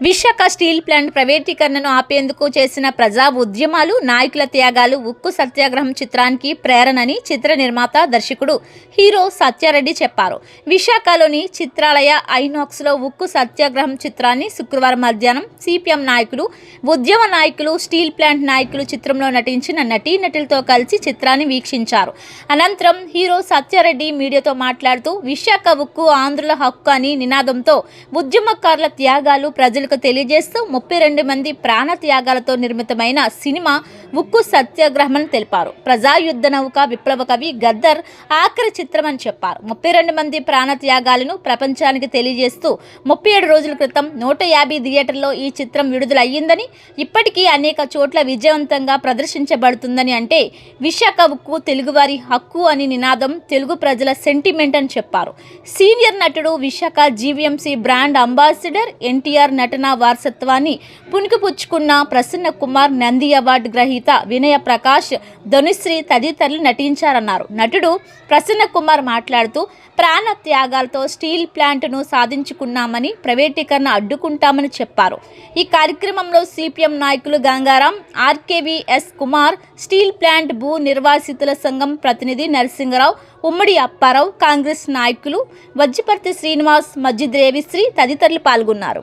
Visakha steel plant ప్రైవేటీకరణను ఆపేందుకు చేసిన ప్రజా ఉద్యమాలు, నాయకుల త్యాగాలు ఉక్కు సత్యాగ్రహం చిత్రానికి ప్రేరణని చిత్ర నిర్మాత, దర్శకుడు హీరో సత్యారెడ్డి చెప్పారు. విశాఖలోని చిత్రాలయ ఐనాక్స్లో ఉక్కు సత్యాగ్రహం చిత్రాన్ని శుక్రవారం మధ్యాహ్నం సిపిఎం నాయకులు, ఉద్యమ నాయకులు, స్టీల్ ప్లాంట్ నాయకులు చిత్రంలో నటించిన నటీనటులతో కలిసి చిత్రాన్ని వీక్షించారు. అనంతరం హీరో సత్యారెడ్డి మీడియాతో మాట్లాడుతూ విశాఖ ఉక్కు ఆంధ్రుల హక్కు అని నినాదంతో ఉద్యమకారుల త్యాగాలు ప్రజలు తెలియజేస్తూ 32 మంది ప్రాణ త్యాగాలతో నిర్మితమైన సినిమా ఉక్కు సత్యాగ్రహం అని తెలిపారు. ప్రజాయుద్ధ నౌక విప్లవ కవి గద్దర్ ఆఖరి చిత్రం అని చెప్పారు. 32 మంది ప్రాణ త్యాగాలను ప్రపంచానికి తెలియజేస్తూ 37 రోజుల క్రితం 150 థియేటర్లో ఈ చిత్రం విడుదల అయ్యిందని, ఇప్పటికీ అనేక చోట్ల విజయవంతంగా ప్రదర్శించబడుతుందని, అంటే విశాఖ ఉక్కు తెలుగువారి హక్కు అని నినాదం తెలుగు ప్రజల సెంటిమెంట్ అని చెప్పారు. సీనియర్ నటుడు, Visakha GVMC brand ambassador, NTR నటన వారసత్వాన్ని పుణికిపుచ్చుకున్న ప్రసన్న కుమార్, నంది అవార్డు గ్రహీత వినయ ప్రకాష్, ధనుశ్రీ తదితరులు నటించారన్నారు. నటుడు ప్రసన్న కుమార్ మాట్లాడుతూ ప్రాణ త్యాగాలతో స్టీల్ ప్లాంట్ను సాధించుకున్నామని, ప్రైవేటీకరణ అడ్డుకుంటామని చెప్పారు. ఈ కార్యక్రమంలో సిపిఎం నాయకులు గంగారాం, ఆర్కేవీఎస్ కుమార్, స్టీల్ ప్లాంట్ భూ నిర్వాసితుల సంఘం ప్రతినిధి నరసింగరావు, ఉమ్మడి అప్పారావు, కాంగ్రెస్ నాయకులు వజ్జిపర్తి శ్రీనివాస్, మజ్జిద్ రేవిశ్రీ తదితరులు పాల్గొన్నారు.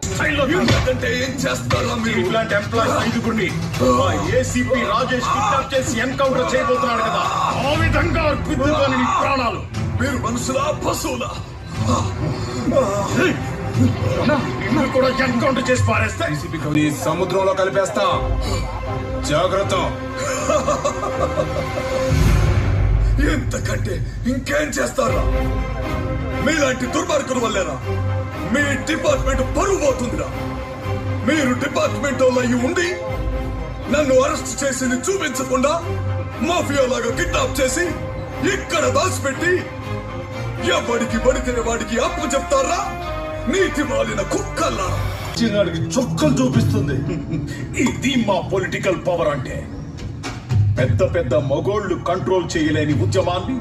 సముద్రంలో కలిపేస్తా, జాగ్రత్త. ఎంతకంటే ఇంకేం చేస్తారా? మీలాంటి దుర్మార్గుల వల్లేరా మీ డిపార్ట్మెంట్ పరువు పోతుందిరా. మీరు డిపార్ట్మెంట్ అయ్యి ఉండి నన్ను అరెస్ట్ చేసింది చూపించకుండా మాఫియాలాగా కిడ్నాప్ చేసి ఇక్కడ దాచిపెట్టి ఎవడికి పడితే వాడికి అప్పు చెప్తారా? నీతి మాలిన కుక్కల్లా చిన్నాడికి చుక్కలు చూపిస్తుంది. ఇది మా పొలిటికల్ పవర్ అంటే. పెద్ద పెద్ద మగోళ్లు కంట్రోల్ చేయలేని ఉద్యమాన్ని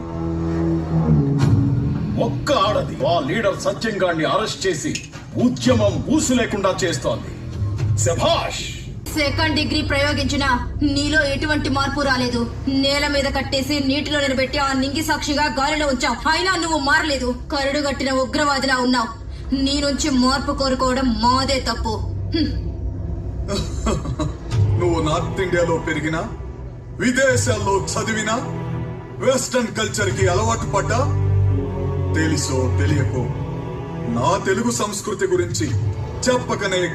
ఒక్క ఆడది ఆ లీడర్ సత్యంగాన్ని అరెస్ట్ చేసి ఉద్యమం ఊసు లేకుండా చేస్తోంది. శభాష్. సెకండ్ డిగ్రీ ప్రయోగించిన నీలో ఎటువంటి మార్పు రాలేదు. నేల మీద కట్టేసి నీటిలో నిలబెట్టి ఆ నింగి సాక్షిగా గాలిలో ఉంచావు. అయినా నువ్వు మారలేదు. కరుడు గట్టిన ఉగ్రవాదిలా ఉన్నావు. నీ నుంచి మార్పు కోరుకోవడం మాదే తప్పు. నువ్వు నార్త్ ఇండియాలో పెరిగినా, విదేశాల్లో చదివినా, వెస్టర్న్ కల్చర్ కి అలవాటు పడ్డా, తెలుసో తెలియకో నా తెలుగు సంస్కృతి గురించి చెప్పకనే